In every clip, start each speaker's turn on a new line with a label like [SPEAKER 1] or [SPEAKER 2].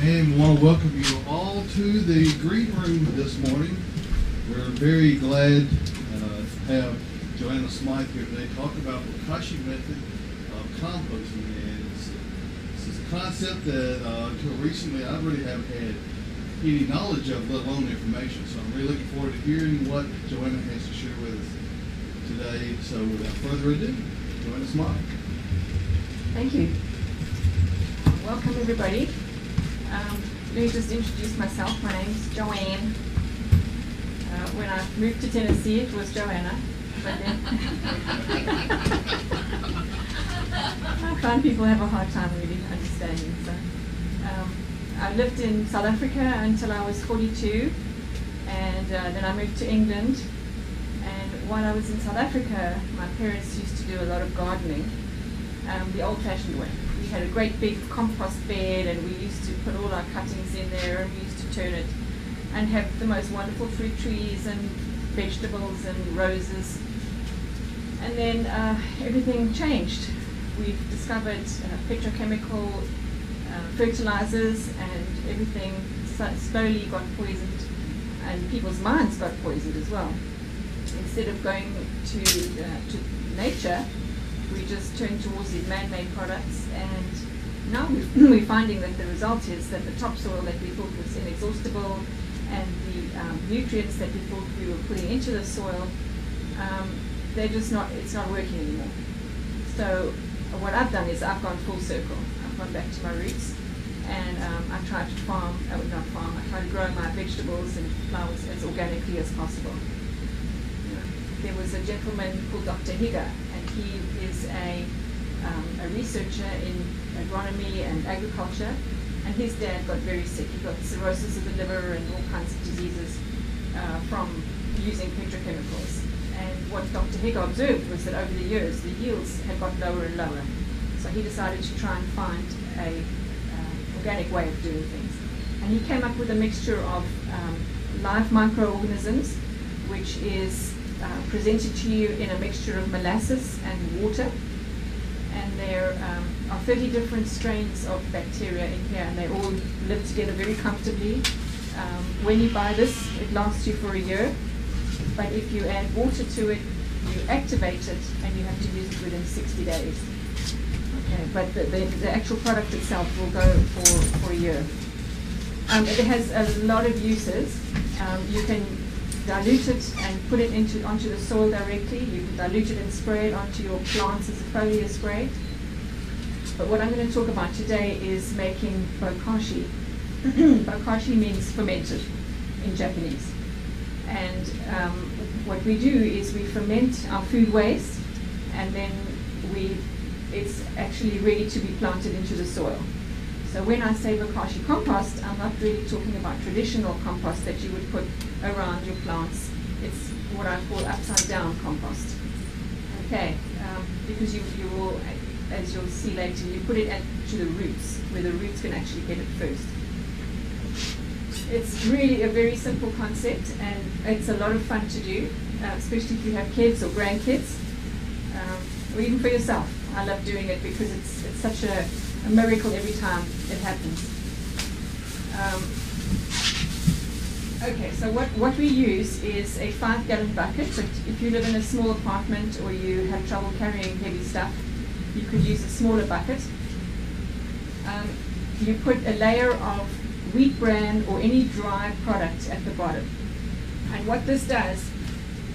[SPEAKER 1] And we want to welcome you all to the green room this morning. We're very glad to have Joanne Smyth here today to talk about Bokashi method of composting. And this is a concept that until recently I really haven't had any knowledge of, let alone information. So I'm really looking forward to hearing what Joanne has to share with us today. So without further ado, Joanne Smyth.
[SPEAKER 2] Thank you. Welcome everybody. Let me just introduce myself. My name's Joanne. When I moved to Tennessee, it was Joanna. But then I find people have a hard time really understanding. So I lived in South Africa until I was 42, and then I moved to England. And while I was in South Africa, my parents used to do a lot of gardening, the old-fashioned way. We had a great big compost bed, and we used to put all our cuttings in there, and we used to turn it and have the most wonderful fruit trees and vegetables and roses. And then everything changed. We've discovered petrochemical fertilizers, and everything slowly got poisoned, and people's minds got poisoned as well. Instead of going to nature, we just turned towards these man-made products, and now we're finding that the result is that the topsoil that we thought was inexhaustible, and the nutrients that we thought we were putting into the soil, they're just not, it's not working anymore. So what I've done is I've gone full circle. I've gone back to my roots, and I try to farm, I try to grow my vegetables and flowers as organically as possible. There was a gentleman called Dr. Higa, and he is a researcher in agronomy and agriculture, and his dad got very sick. He got cirrhosis of the liver and all kinds of diseases from using petrochemicals. And what Dr. Higa observed was that over the years, the yields had got lower and lower. So he decided to try and find a organic way of doing things. And he came up with a mixture of live microorganisms, which is presented to you in a mixture of molasses and water. And there are 30 different strains of bacteria in here, and they all live together very comfortably. When you buy this, it lasts you for a year. But if you add water to it, you activate it, and you have to use it within 60 days. Okay, but the actual product itself will go for a year. It has a lot of uses. You can dilute it and put it onto the soil directly. You can dilute it and spray it onto your plants as a foliar spray. But what I'm going to talk about today is making bokashi. Bokashi means fermented in Japanese. And what we do is we ferment our food waste, and then it's actually ready to be planted into the soil. So when I say Bokashi compost, I'm not really talking about traditional compost that you would put around your plants. It's what I call upside down compost. Okay, because you will, as you'll see later, you put it to the roots, where the roots can actually get it first. It's really a very simple concept, and it's a lot of fun to do, especially if you have kids or grandkids, or even for yourself. I love doing it because it's such a miracle every time it happens. Okay, so what we use is a 5-gallon bucket. So if you live in a small apartment or you have trouble carrying heavy stuff, you could use a smaller bucket. You put a layer of wheat bran or any dry product at the bottom. And what this does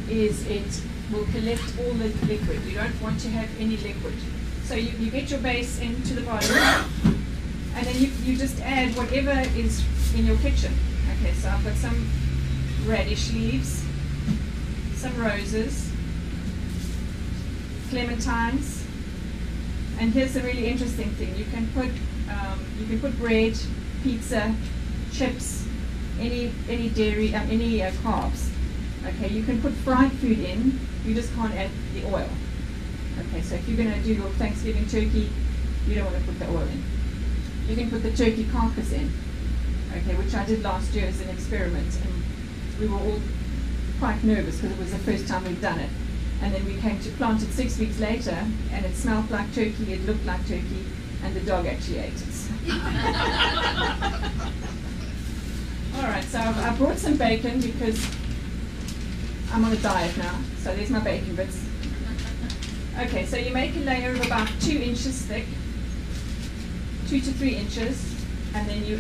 [SPEAKER 2] is it will collect all the liquid. You don't want to have any liquid. So you get your base into the bottom, and then you just add whatever is in your kitchen. Okay, so I've got some radish leaves, some roses, clementines, and here's a really interesting thing. You can put bread, pizza, chips, any dairy, any carbs. Okay, you can put fried food in. You just can't add the oil. Okay, so if you're going to do your Thanksgiving turkey, you don't want to put the oil in. You can put the turkey carcass in. Okay, which I did last year as an experiment, and we were all quite nervous because it was the first time we'd done it. And then we came to plant it 6 weeks later, and it smelled like turkey, it looked like turkey, and the dog actually ate it. All right, so I brought some bacon because I'm on a diet now. So there's my bacon bits. Okay, so you make a layer of about 2 inches thick, 2 to 3 inches, and then you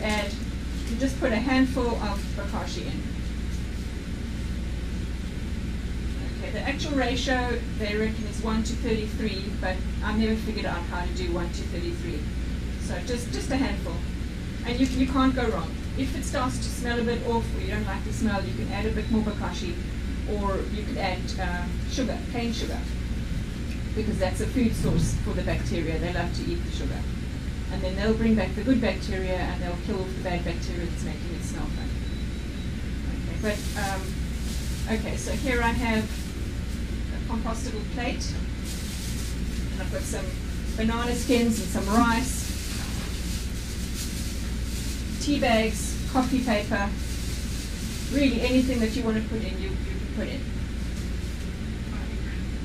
[SPEAKER 2] just put a handful of bokashi in. Okay, the actual ratio they reckon is 1 to 33, but I never figured out how to do 1 to 33. So just a handful, and you can't go wrong. If it starts to smell a bit off, or you don't like the smell, you can add a bit more bokashi, or you could add sugar, cane sugar, because that's a food source for the bacteria. They love to eat the sugar. And then they'll bring back the good bacteria and they'll kill off the bad bacteria that's making it smell funny. Okay, but okay, so here I have a compostable plate, and I've got some banana skins and some rice, tea bags, coffee paper, really anything that you want to put in, you can put in.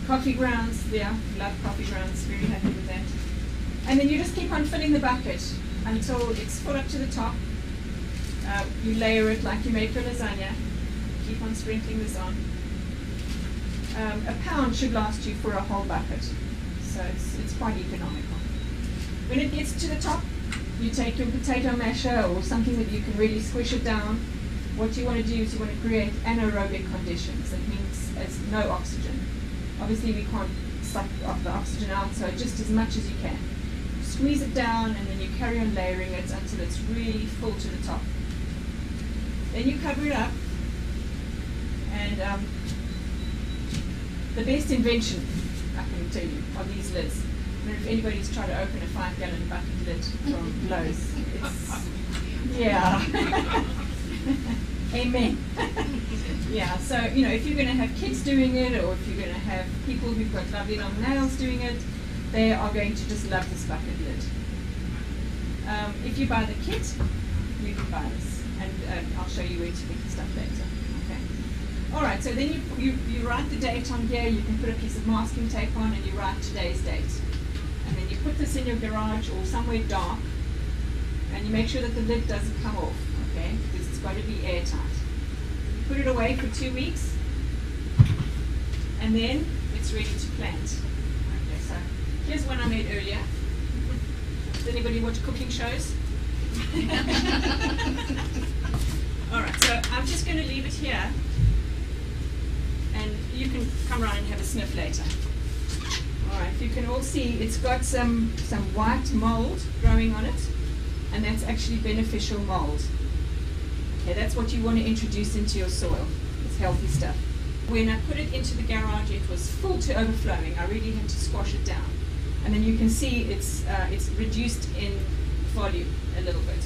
[SPEAKER 2] Coffee grounds, yeah, love coffee grounds, very happy with that. And then you just keep on filling the bucket until it's full up to the top. You layer it like you make your lasagna. Keep on sprinkling this on. A pound should last you for a whole bucket, so it's quite economical. When it gets to the top, you take your potato masher or something that you can really squish it down. What you want to do is you want to create anaerobic conditions. That means there's no oxygen. Obviously we can't suck the oxygen out, so just as much as you can. Squeeze it down, and then you carry on layering it until it's really full to the top. Then you cover it up, and the best invention, I can tell you, are these lids. I don't know if anybody's tried to open a 5-gallon bucket lid from Lowe's. Yeah. Amen. Yeah, so, if you're going to have kids doing it, or if you're going to have people who've got lovely long nails doing it, they are going to just love this bucket lid. If you buy the kit, you can buy this, and I'll show you where to get the stuff later. Okay. All right, so then you write the date on here. You can put a piece of masking tape on, and you write today's date. And then you put this in your garage or somewhere dark, and you make sure that the lid doesn't come off, okay, because it's got to be airtight. You put it away for 2 weeks, and then it's ready to plant. Okay, so here's one I made earlier. Does anybody watch cooking shows? All right, so I'm just going to leave it here, and you can come around and have a sniff later. All right, you can all see it's got some white mold growing on it, and that's actually beneficial mold. Okay, that's what you want to introduce into your soil. It's healthy stuff. When I put it into the garage, it was full to overflowing. I really had to squash it down. And then you can see it's reduced in volume a little bit.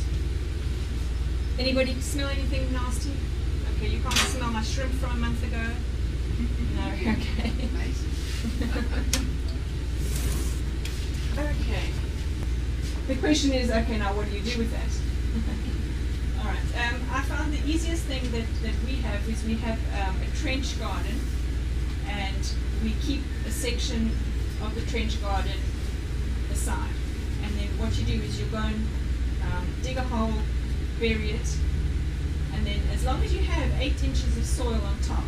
[SPEAKER 2] Anybody smell anything nasty? Okay, you can't smell my shrimp from a month ago? No, okay. Okay. The question is, okay, now what do you do with that? All right. I found the easiest thing that we have is we have a trench garden, and we keep a section of the trench garden aside. And then what you do is you go and dig a hole, bury it, and then as long as you have 8 inches of soil on top,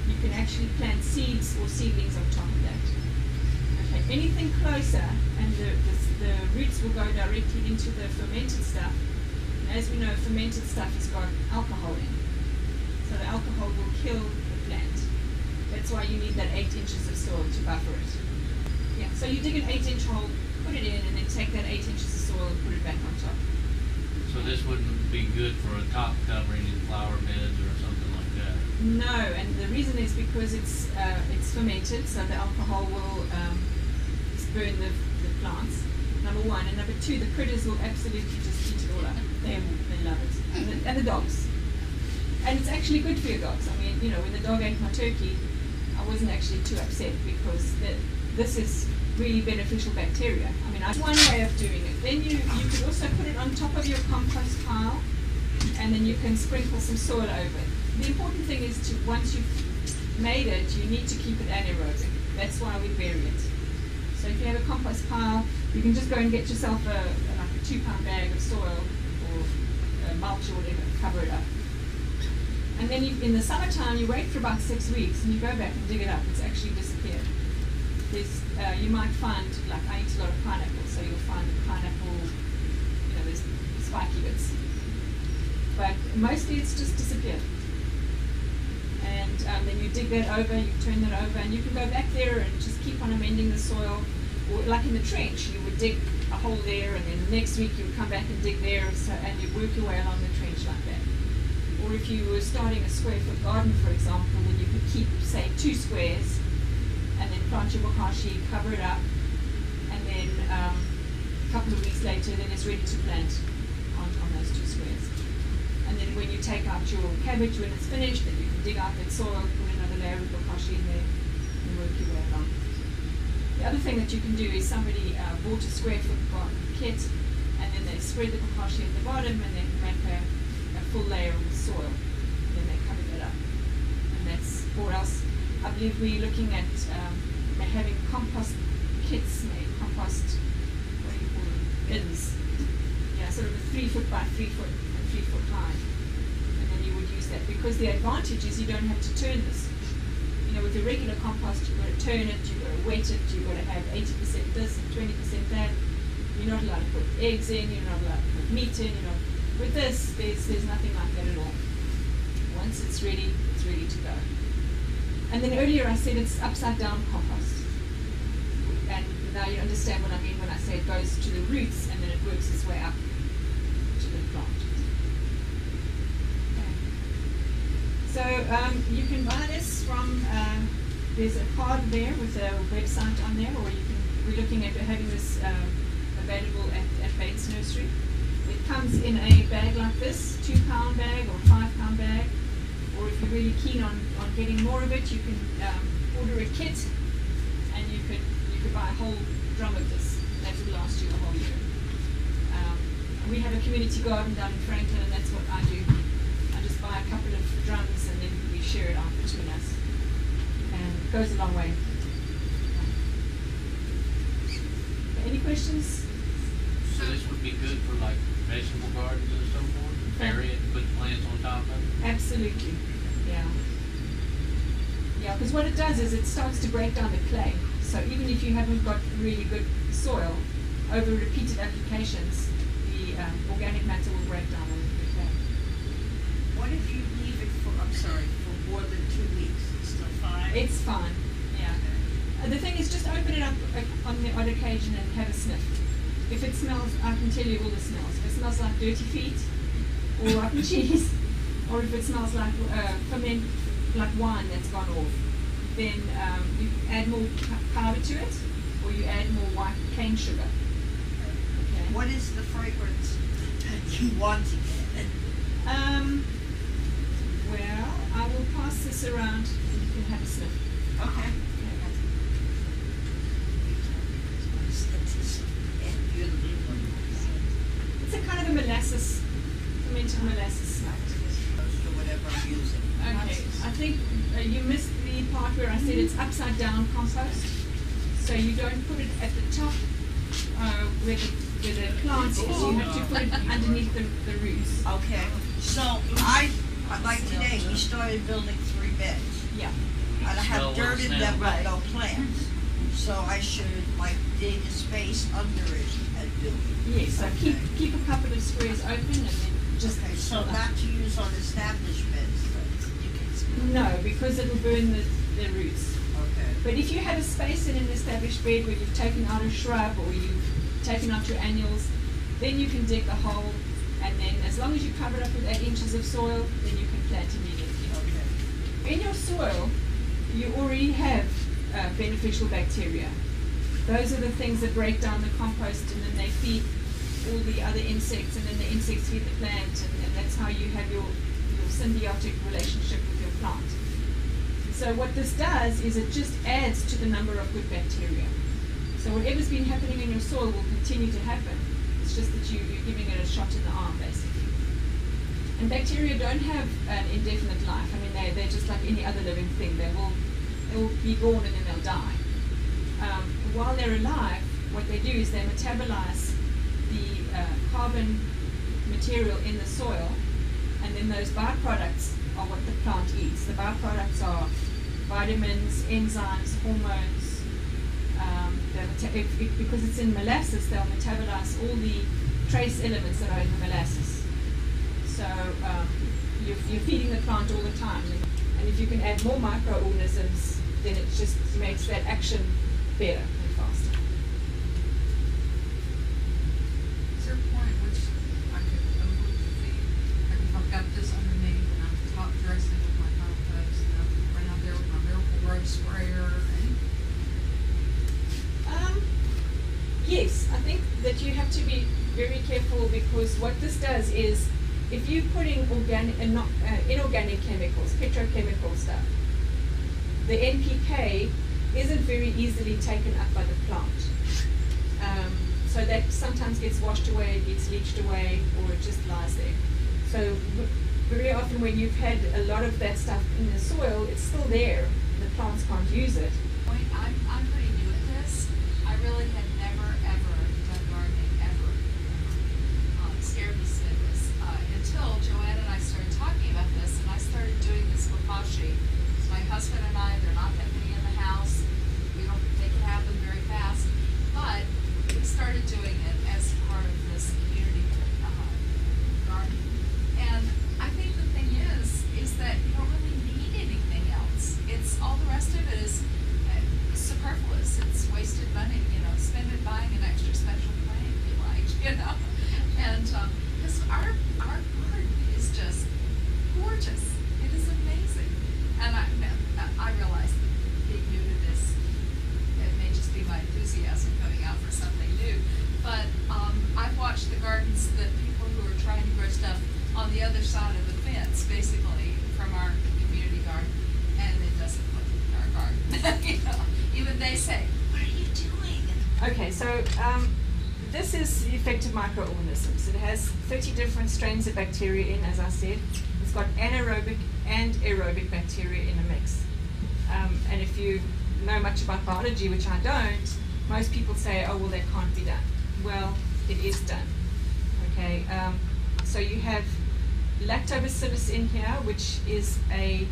[SPEAKER 2] you can actually plant seeds or seedlings on top of that. Okay. Anything closer, and the roots will go directly into the fermented stuff. And as we know, fermented stuff has got alcohol in. So the alcohol will kill the plant. That's why you need that 8 inches of soil to buffer it. Yeah, so you dig an 8-inch hole, put it in, and then take that 8 inches of soil and put it back on top.
[SPEAKER 3] So this wouldn't be good for a top covering in flower beds or something like that?
[SPEAKER 2] No, and the reason is because it's fermented, so the alcohol will burn the plants, number one. And number two, the critters will absolutely just eat it all up. They love it. And the dogs. And it's actually good for your dogs. I mean, when the dog ate my turkey, I wasn't actually too upset, because this is really beneficial bacteria. I mean, that's one way of doing it. Then you could also put it on top of your compost pile, and then you can sprinkle some soil over it. The important thing is once you've made it, you need to keep it anaerobic. That's why we bury it. So if you have a compost pile, you can just go and get yourself like a 2-pound bag of soil, or mulch or whatever, cover it up. And then in the summertime, you wait for about 6 weeks and you go back and dig it up. It's actually disappeared. You might find, like I eat a lot of pineapple, so you'll find the pineapple, there's spiky bits. But mostly it's just disappeared. And then you dig that over, you turn that over, and you can go back there and just keep on amending the soil. Or like in the trench, you would dig a hole there, and then the next week you would come back and dig there, and you'd work your way along the trench like that. Or if you were starting a square foot garden, for example, then you could keep, say, 2 squares, and then plant your bokashi, cover it up, and then a couple of weeks later, then it's ready to plant on those 2 squares. And then when you take out your cabbage, when it's finished, then you can dig out that soil, put another layer of bokashi in there, and work your way along. The other thing that you can do is somebody bought a square foot garden kit, and then they spread the bokashi at the bottom, and then make a full layer of soil. Then they cover that up. And that's, or else, I believe we're looking at having compost kits made, compost, what do you call them, bins. Yeah, sort of a 3 foot by 3 foot and 3 foot high. And then you would use that, because the advantage is you don't have to turn this. With your regular compost, you've got to turn it, you've got to weight it, you've got to have 80% this and 20% that. You're not allowed to put eggs in, you're not allowed to put meat in, With this, there's nothing like that at all. Once it's ready to go. And then earlier I said it's upside down compost. And now you understand what I mean when I say it goes to the roots and then it works its way up to the plant. So you can buy this from, there's a card there with a website on there, or we're looking at having this available at Bates Nursery. It comes in a bag like this, 2-pound bag or 5-pound bag, or if you're really keen on getting more of it, you can order a kit, and you could buy a whole drum of this. That will last you a whole year. We have a community garden down in Franklin, and that's what I do. Just buy a couple of drums and then we share it out between us, and it goes a long way. Any questions?
[SPEAKER 3] So this would be good for like vegetable gardens and so forth? Bury it, put plants on top of it?
[SPEAKER 2] Absolutely, yeah. Yeah, because what it does is it starts to break down the clay. So even if you haven't got really good soil, over repeated applications, the organic matter will break down the clay.
[SPEAKER 4] What if you leave it for more than 2 weeks? It's still fine?
[SPEAKER 2] It's fine, yeah. The thing is, just open it up on the odd occasion and have a sniff. If it smells, I can tell you all the smells. If it smells like dirty feet, or rotten cheese, or if it smells like ferment, like wine that's gone off, then you add more powder to it, or you add more white cane sugar. Okay.
[SPEAKER 4] What is the fragrance that you want to get?
[SPEAKER 2] Well, I will pass this around and you can have a sniff.
[SPEAKER 4] Okay.
[SPEAKER 2] It's a kind of a molasses, fermented molasses smell.
[SPEAKER 4] Whatever I'm using.
[SPEAKER 2] Okay, I think you missed the part where I said it's upside down compost. So you don't put it at the top where the plant is, you have to put it underneath the roots.
[SPEAKER 4] Okay. So like today, we started building 3 beds.
[SPEAKER 2] Yeah.
[SPEAKER 4] And I have dirt in them with no plants. So I should dig a space under it and do it.
[SPEAKER 2] Yes, so keep a couple of squares open and then just
[SPEAKER 4] so not to use on established beds.
[SPEAKER 2] No, because it will burn the roots.
[SPEAKER 4] Okay.
[SPEAKER 2] But if you have a space in an established bed where you've taken out a shrub or you've taken out your annuals, then you can dig a hole, and then as long as you cover it up with 8 inches of soil, then you can plant immediately.
[SPEAKER 4] Okay.
[SPEAKER 2] In your soil, you already have beneficial bacteria. Those are the things that break down the compost, and then they feed all the other insects, and then the insects feed the plant, and that's how you have your symbiotic relationship with your plant. So what this does is it just adds to the number of good bacteria. So whatever's been happening in your soil will continue to happen. It's just that you're giving it a shot in the arm, basically. And bacteria don't have an indefinite life. I mean, they're just like any other living thing. They will be born and then they'll die. While they're alive, what they do is they metabolize the carbon material in the soil, And then those byproducts are what the plant eats. The byproducts are vitamins, enzymes, hormones. Because it's in molasses, they'll metabolize all the trace elements that are in the molasses. So you're feeding the plant all the time. And if you can add more microorganisms, then it just makes that action better and faster.
[SPEAKER 5] Is there a point at which I could overlook the feed? Like if I've got this underneath and I'm top dressing with my compost and I'm right out there with my Miracle Grow sprayer and
[SPEAKER 2] Yes, I think that you have to be very careful, because what this does is, if you're putting inorganic chemicals, petrochemical stuff, the NPK isn't very easily taken up by the plant. So that sometimes gets washed away, gets leached away, or it just lies there. So very often when you've had a lot of that stuff in the soil, it's still there. The plants can't use it.
[SPEAKER 5] I'm pretty new at this. I really had never, ever done gardening, ever. It scared me stiffness until Joanne and I started talking about this, and I started doing this Bokashi. So my husband and I, they're not that many in the house. We don't make it happen very fast, but we started doing it as part of this community garden. And I think the thing is that you don't really need anything else. It's all the rest of it is superfluous. It's wasted money, spend it buying an extra special plant if you like, and because our garden is just gorgeous. It is amazing. And I realize that being new to this, it may just be my enthusiasm coming out for something new, but I've watched the gardens that people who are trying to grow stuff on the other side of the fence, basically, from our community garden, and it doesn't look like our garden. Even they say, "What are you doing?"
[SPEAKER 2] Okay, so this is effective microorganisms. It has 30 different strains of bacteria in, as I said. It's got anaerobic and aerobic bacteria in a mix. And if you know much about biology, which I don't, most people say, oh, well, that can't be done. Well, it is done. Okay, so you have lactobacillus in here, which is it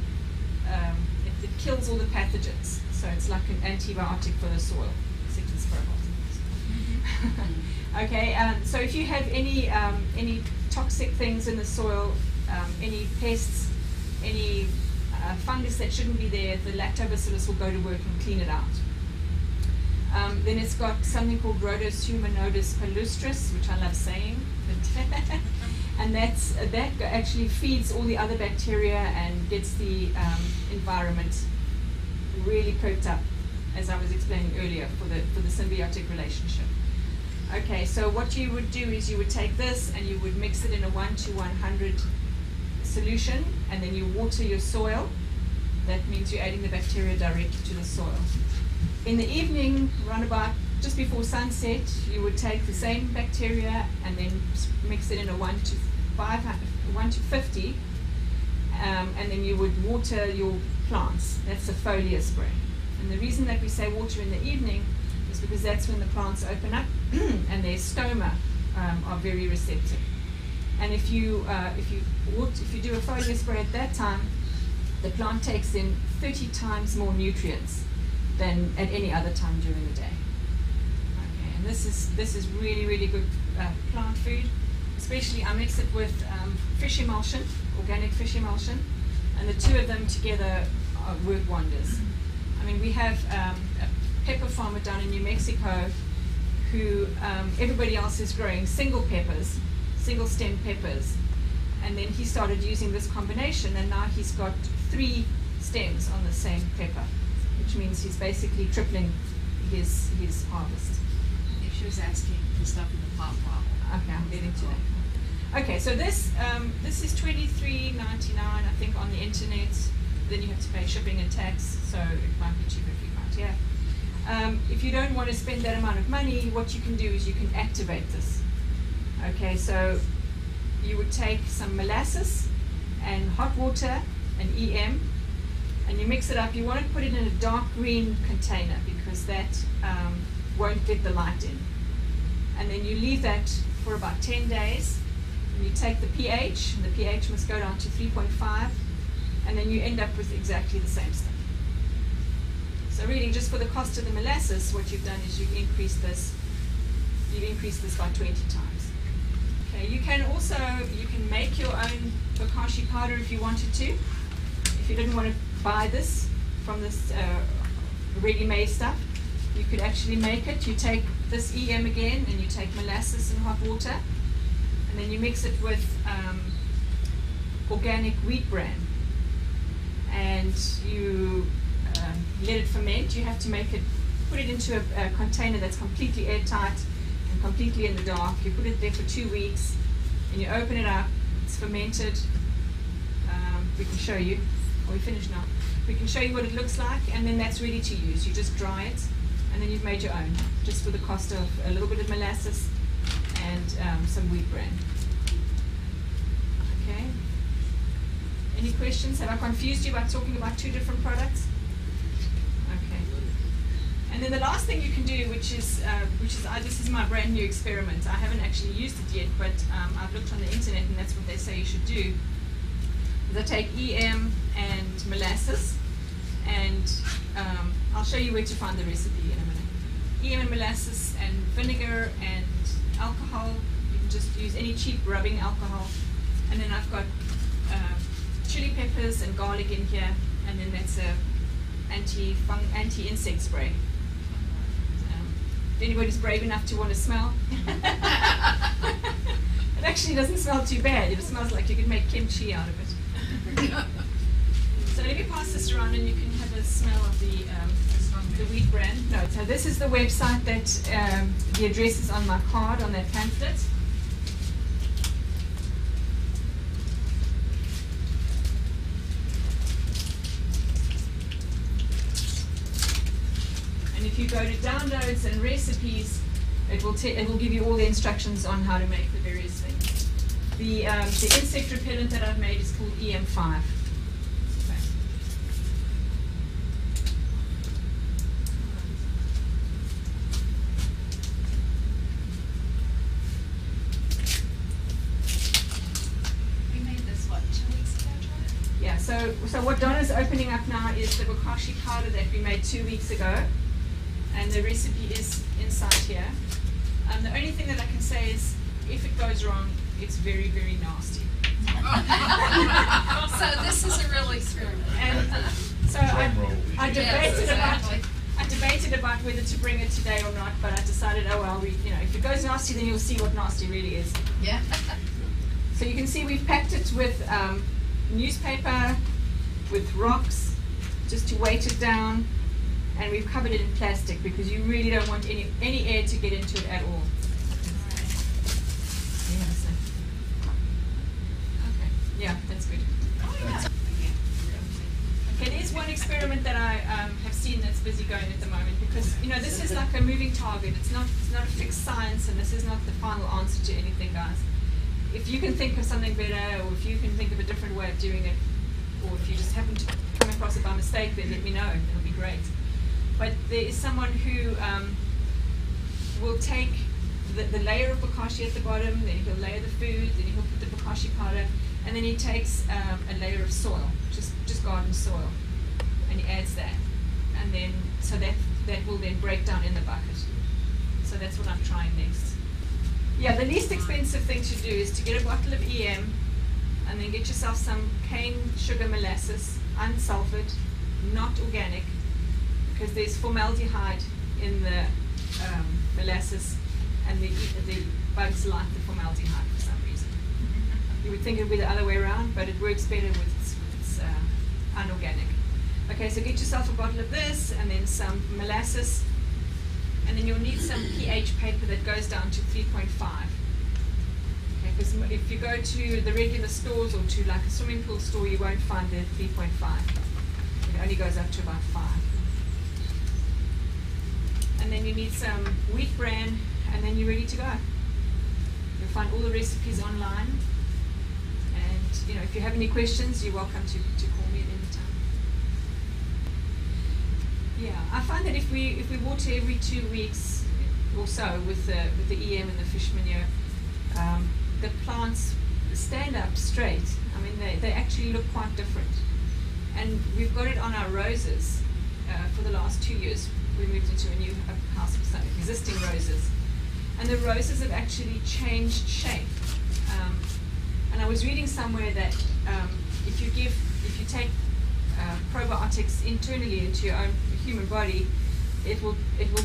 [SPEAKER 2] kills all the pathogens. So it's like an antibiotic for the soil, except it's for Okay, so if you have any toxic things in the soil, any pests, any fungus that shouldn't be there, the lactobacillus will go to work and clean it out. Then it's got something called Rhodosuminodus palustris, which I love saying, and that actually feeds all the other bacteria and gets the environment really perked up, as I was explaining earlier, for the symbiotic relationship. Okay, so what you would do is you would take this and you would mix it in a 1:100 solution, and then you water your soil. That means you're adding the bacteria directly to the soil. In the evening, around about just before sunset, you would take the same bacteria and then mix it in a 1:50, and then you would water your plants. That's a foliar spray. And the reason that we say water in the evening is because that's when the plants open up and their stoma are very receptive. And if you do a foliar spray at that time, the plant takes in 30 times more nutrients than at any other time during the day. Okay, and this is really, really good plant food. Especially, I mix it with fish emulsion, organic fish emulsion, and the two of them together work wonders. I mean, we have a pepper farmer down in New Mexico who everybody else is growing single peppers, single stem peppers, and then he started using this combination, and now he's got 3 stems on the same pepper, which means he's basically tripling his harvest.
[SPEAKER 5] She was asking for stuff in the pop bottle.
[SPEAKER 2] Okay, I'm getting to that. Okay, so this is $23.99, I think, on the internet. Then you have to pay shipping and tax, so it might be cheaper if you buy it here. If you don't want to spend that amount of money, what you can do is you can activate this. Okay, so you would take some molasses and hot water and EM, and you mix it up. You want to put it in a dark green container because that won't get the light in. And then you leave that for about 10 days. And you take the pH, and the pH must go down to 3.5, and then you end up with exactly the same stuff. So really, just for the cost of the molasses, what you've done is you've increased this by 20 times. Okay, you can make your own Bokashi powder if you wanted to. If you didn't want to buy this from this ready-made stuff, you could actually make it. You take this EM again, and you take molasses and hot water, and then you mix it with organic wheat bran, and you let it ferment. You have to put it into a container that's completely airtight and completely in the dark. You put it there for 2 weeks, and you open it up. It's fermented. We can show you. Are we finished now? We can show you what it looks like, and then that's ready to use. You just dry it, and then you've made your own, just for the cost of a little bit of molasses and some wheat bran. Okay. Any questions? Have I confused you by talking about two different products? Okay. And then the last thing you can do, which is this is my brand new experiment. I haven't actually used it yet, but I've looked on the internet, and that's what they say you should do. Is I take EM and molasses, and I'll show you where to find the recipe in a minute. EM and molasses and vinegar and alcohol. You can just use any cheap rubbing alcohol. And then I've got chili peppers and garlic in here, and then that's a anti-insect spray. If anybody's brave enough to want to smell. It actually doesn't smell too bad. It smells like you could make kimchi out of it. So let me pass this around, and you can have a smell of the wheat bran. No, so this is the website that the address is on my card on that pamphlet. And if you go to downloads and recipes, it will give you all the instructions on how to make the various things. The insect repellent that I've made is called EM5. Yeah, so what Donna's opening up now is the Bokashi powder that we made 2 weeks ago, and the recipe is inside here. The only thing that I can say is, if it goes wrong, it's very, very nasty.
[SPEAKER 5] So this is a real experiment.
[SPEAKER 2] And so I debated about whether to bring it today or not, but I decided, oh well, if it goes nasty, then you'll see what nasty really is.
[SPEAKER 5] Yeah.
[SPEAKER 2] So you can see we've packed it with newspaper, with rocks, just to weight it down, and we've covered it in plastic because you really don't want any air to get into it at all. Okay, yeah, that's good. Okay, there's one experiment that I have seen that's busy going at the moment, because this is like a moving target. It's not a fixed science, and this is not the final answer to anything, guys. If you can think of something better, or if you can think of a different way of doing it, or if you just happen to come across it by mistake, then let me know. It'll be great. But there is someone who will take the layer of Bokashi at the bottom, then he'll layer the food, then he'll put the Bokashi powder, and then he takes a layer of soil, just garden soil, and he adds that. And then, so that will then break down in the bucket. So that's what I'm trying next. Yeah, the least expensive thing to do is to get a bottle of EM, and then get yourself some cane sugar molasses, unsulfured, not organic, because there's formaldehyde in the molasses, and the bugs like the formaldehyde for some reason. You would think it would be the other way around, but it works better with it's unorganic. Okay, so get yourself a bottle of this, and then some molasses, and then you'll need some pH paper that goes down to 3.5. Okay, because if you go to the regular stores or to like a swimming pool store, you won't find the 3.5. It only goes up to about 5. And then you need some wheat bran, and then you're ready to go. You'll find all the recipes online. And if you have any questions, you're welcome to call me at any time. Yeah, I find that if we water every 2 weeks or so with the EM and the fish manure, the plants stand up straight. I mean, they actually look quite different. And we've got it on our roses for the last 2 years. We moved into a new house with some existing roses. And the roses have actually changed shape. And I was reading somewhere that if you take probiotics internally into your own human body, it will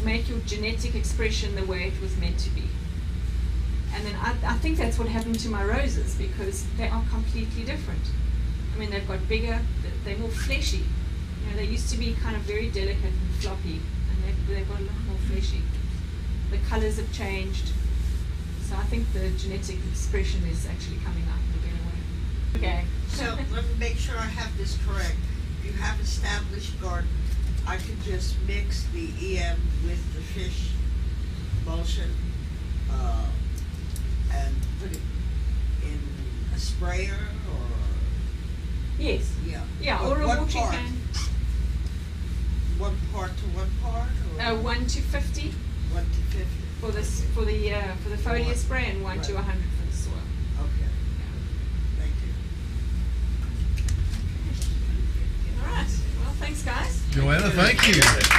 [SPEAKER 2] make your genetic expression the way it was meant to be. And then I think that's what happened to my roses, because they are completely different. I mean, they've got bigger, they're more fleshy. You know, they used to be kind of very delicate and floppy, and they've got a lot more fleshy. The colors have changed. So I think the genetic expression is actually coming out in a better way. Okay.
[SPEAKER 4] So let me make sure I have this correct. If you have established garden, I could just mix the EM with the fish emulsion and put it in a sprayer, or
[SPEAKER 2] Yes.
[SPEAKER 4] yeah.
[SPEAKER 2] Yeah,
[SPEAKER 4] But
[SPEAKER 2] or a
[SPEAKER 4] what
[SPEAKER 2] watering
[SPEAKER 4] part?
[SPEAKER 2] can.
[SPEAKER 4] 1 part to 1 part, or
[SPEAKER 2] 1 to 50
[SPEAKER 4] 1 to 50?
[SPEAKER 2] for the foliar spray, and 1 to
[SPEAKER 4] Right.
[SPEAKER 2] 100 for the soil.
[SPEAKER 4] Okay,
[SPEAKER 2] Yeah.
[SPEAKER 4] thank you.
[SPEAKER 2] All right. Well, thanks, guys.
[SPEAKER 1] Joanna, thank you.